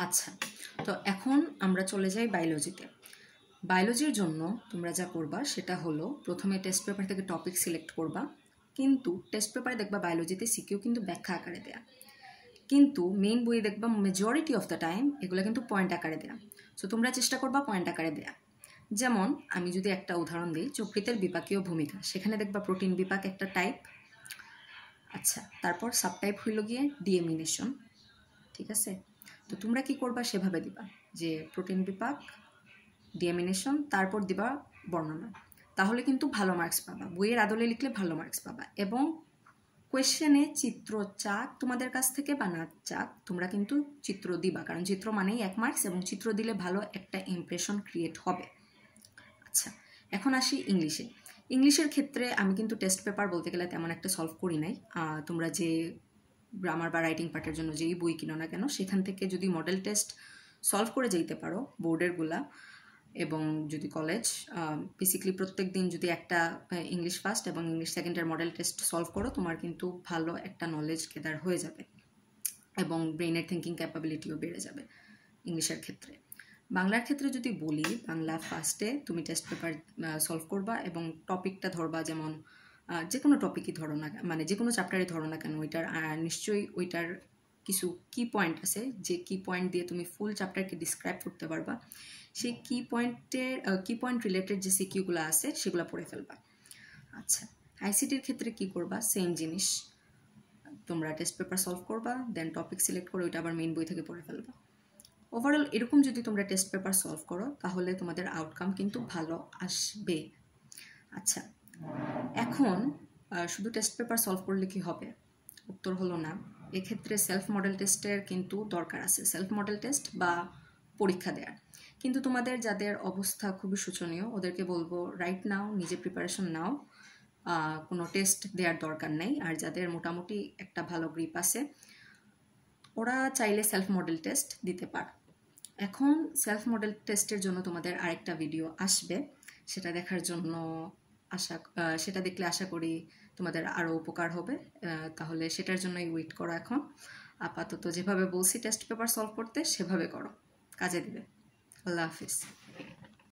আচ্ছা, তো এখন আমরা চলে যাই বায়োলজিতে। বায়োলজির জন্য তোমরা যা করবা সেটা হলো প্রথমে টেস্ট পেপার থেকে টপিক সিলেক্ট করবা, কিন্তু টেস্ট পেপারে দেখবা বায়োলজিতে সিকিউ কিন্তু ব্যাখ্যা আকারে দেয়া, কিন্তু মেইন বই দেখবা মেজরিটি অফ দ্য টাইম এগুলো কিন্তু পয়েন্ট আকারে দেয়া। সো তোমরা চেষ্টা করবা পয়েন্ট আকারে দেয়া। যেমন আমি যদি একটা উদাহরণ দিই, যকৃতের বিপাকীয় ভূমিকা, সেখানে দেখবা প্রোটিন বিপাক একটা টাইপ। আচ্ছা, তারপর সাবটাইপ হইল গিয়ে ডিএমিনেশন, ঠিক আছে? তো তোমরা কি করবা সেভাবে দিবা যে প্রোটিন বিপাক, ডিএমিনেশন, তারপর দিবা বর্ণনা, তাহলে কিন্তু ভালো মার্কস পাবা। বইয়ের আদলে লিখলে ভালো মার্কস পাবা। এবং কোয়েশ্চেনে চিত্র চাক তোমাদের কাছ থেকে বা না চাক, তোমরা কিন্তু চিত্র দিবা, কারণ চিত্র মানেই 1 মার্কস, এবং চিত্র দিলে ভালো একটা ইমপ্রেশন ক্রিয়েট হবে। আচ্ছা, এখন আসি ইংলিশে। ইংলিশের ক্ষেত্রে আমি কিন্তু টেস্ট পেপার বলতে গেলে তেমন একটা সলভ করি নাই। তোমরা যে গ্রামার বা রাইটিং পার্টের জন্য যেই বই কিনো না কেন, সেখান থেকে যদি মডেল টেস্ট সলভ করে যেতে পারো বোর্ডেরগুলা, এবং যদি কলেজ বেসিক্যালি প্রত্যেক দিন যদি একটা ইংলিশ ফার্স্ট এবং ইংলিশ সেকেন্ডের মডেল টেস্ট সলভ করো, তোমার কিন্তু ভালো একটা নলেজ গেদার হয়ে যাবে এবং ব্রেইনের থিঙ্কিং ক্যাপাবিলিটিও বেড়ে যাবে ইংলিশের ক্ষেত্রে। বাংলার ক্ষেত্রে যদি বলি, বাংলা ফার্স্টে তুমি টেস্ট পেপার সলভ করবা এবং টপিকটা ধরবা, যেমন যে কোনো টপিকই ধরো না, মানে যে কোনো চ্যাপ্টারই ধরো না কেন, ওইটার নিশ্চয়ই ওইটার কিছু কি পয়েন্ট আছে, যে কি পয়েন্ট দিয়ে তুমি ফুল চ্যাপ্টারকে ডিসক্রাইব করতে পারবা, সেই কি পয়েন্ট রিলেটেড যে সিকিউগুলো আছে সেগুলো পড়ে ফেলবা। আচ্ছা, আইসিটির ক্ষেত্রে কি করবা? সেম জিনিস, তোমরা টেস্ট পেপার সলভ করবা, দেন টপিক সিলেক্ট করে ওইটা আবার মেইন বই থেকে পড়ে ফেলবা। ওভারঅল এরকম যদি তোমরা টেস্ট পেপার সলভ করো, তাহলে তোমাদের আউটকাম কিন্তু ভালো আসবে। আচ্ছা, এখন শুধু টেস্ট পেপার সলভ করলে কি হবে? উত্তর হলো না। এক্ষেত্রে সেলফ মডেল টেস্টের কিন্তু দরকার আছে, সেলফ মডেল টেস্ট বা পরীক্ষা দেওয়ার। কিন্তু তোমাদের যাদের অবস্থা খুবই শোচনীয়, ওদেরকে বলবো রাইট নাও নিজে প্রিপারেশন নাও, কোনো টেস্ট দেওয়ার দরকার নেই। আর যাদের মোটামুটি একটা ভালো গ্রিপ আছে, ওরা চাইলে সেলফ মডেল টেস্ট দিতে পারে। এখন সেলফ মডেল টেস্টের জন্য তোমাদের আরেকটা ভিডিও আসবে, সেটা দেখার জন্য সেটা দেখলে আশা করি তোমাদের আরও উপকার হবে। তাহলে সেটার জন্যই ওয়েট করো। এখন আপাতত যেভাবে বলছি টেস্ট পেপার সলভ করতে, সেভাবে করো, কাজে দিবে। আল্লাহ হাফিজ।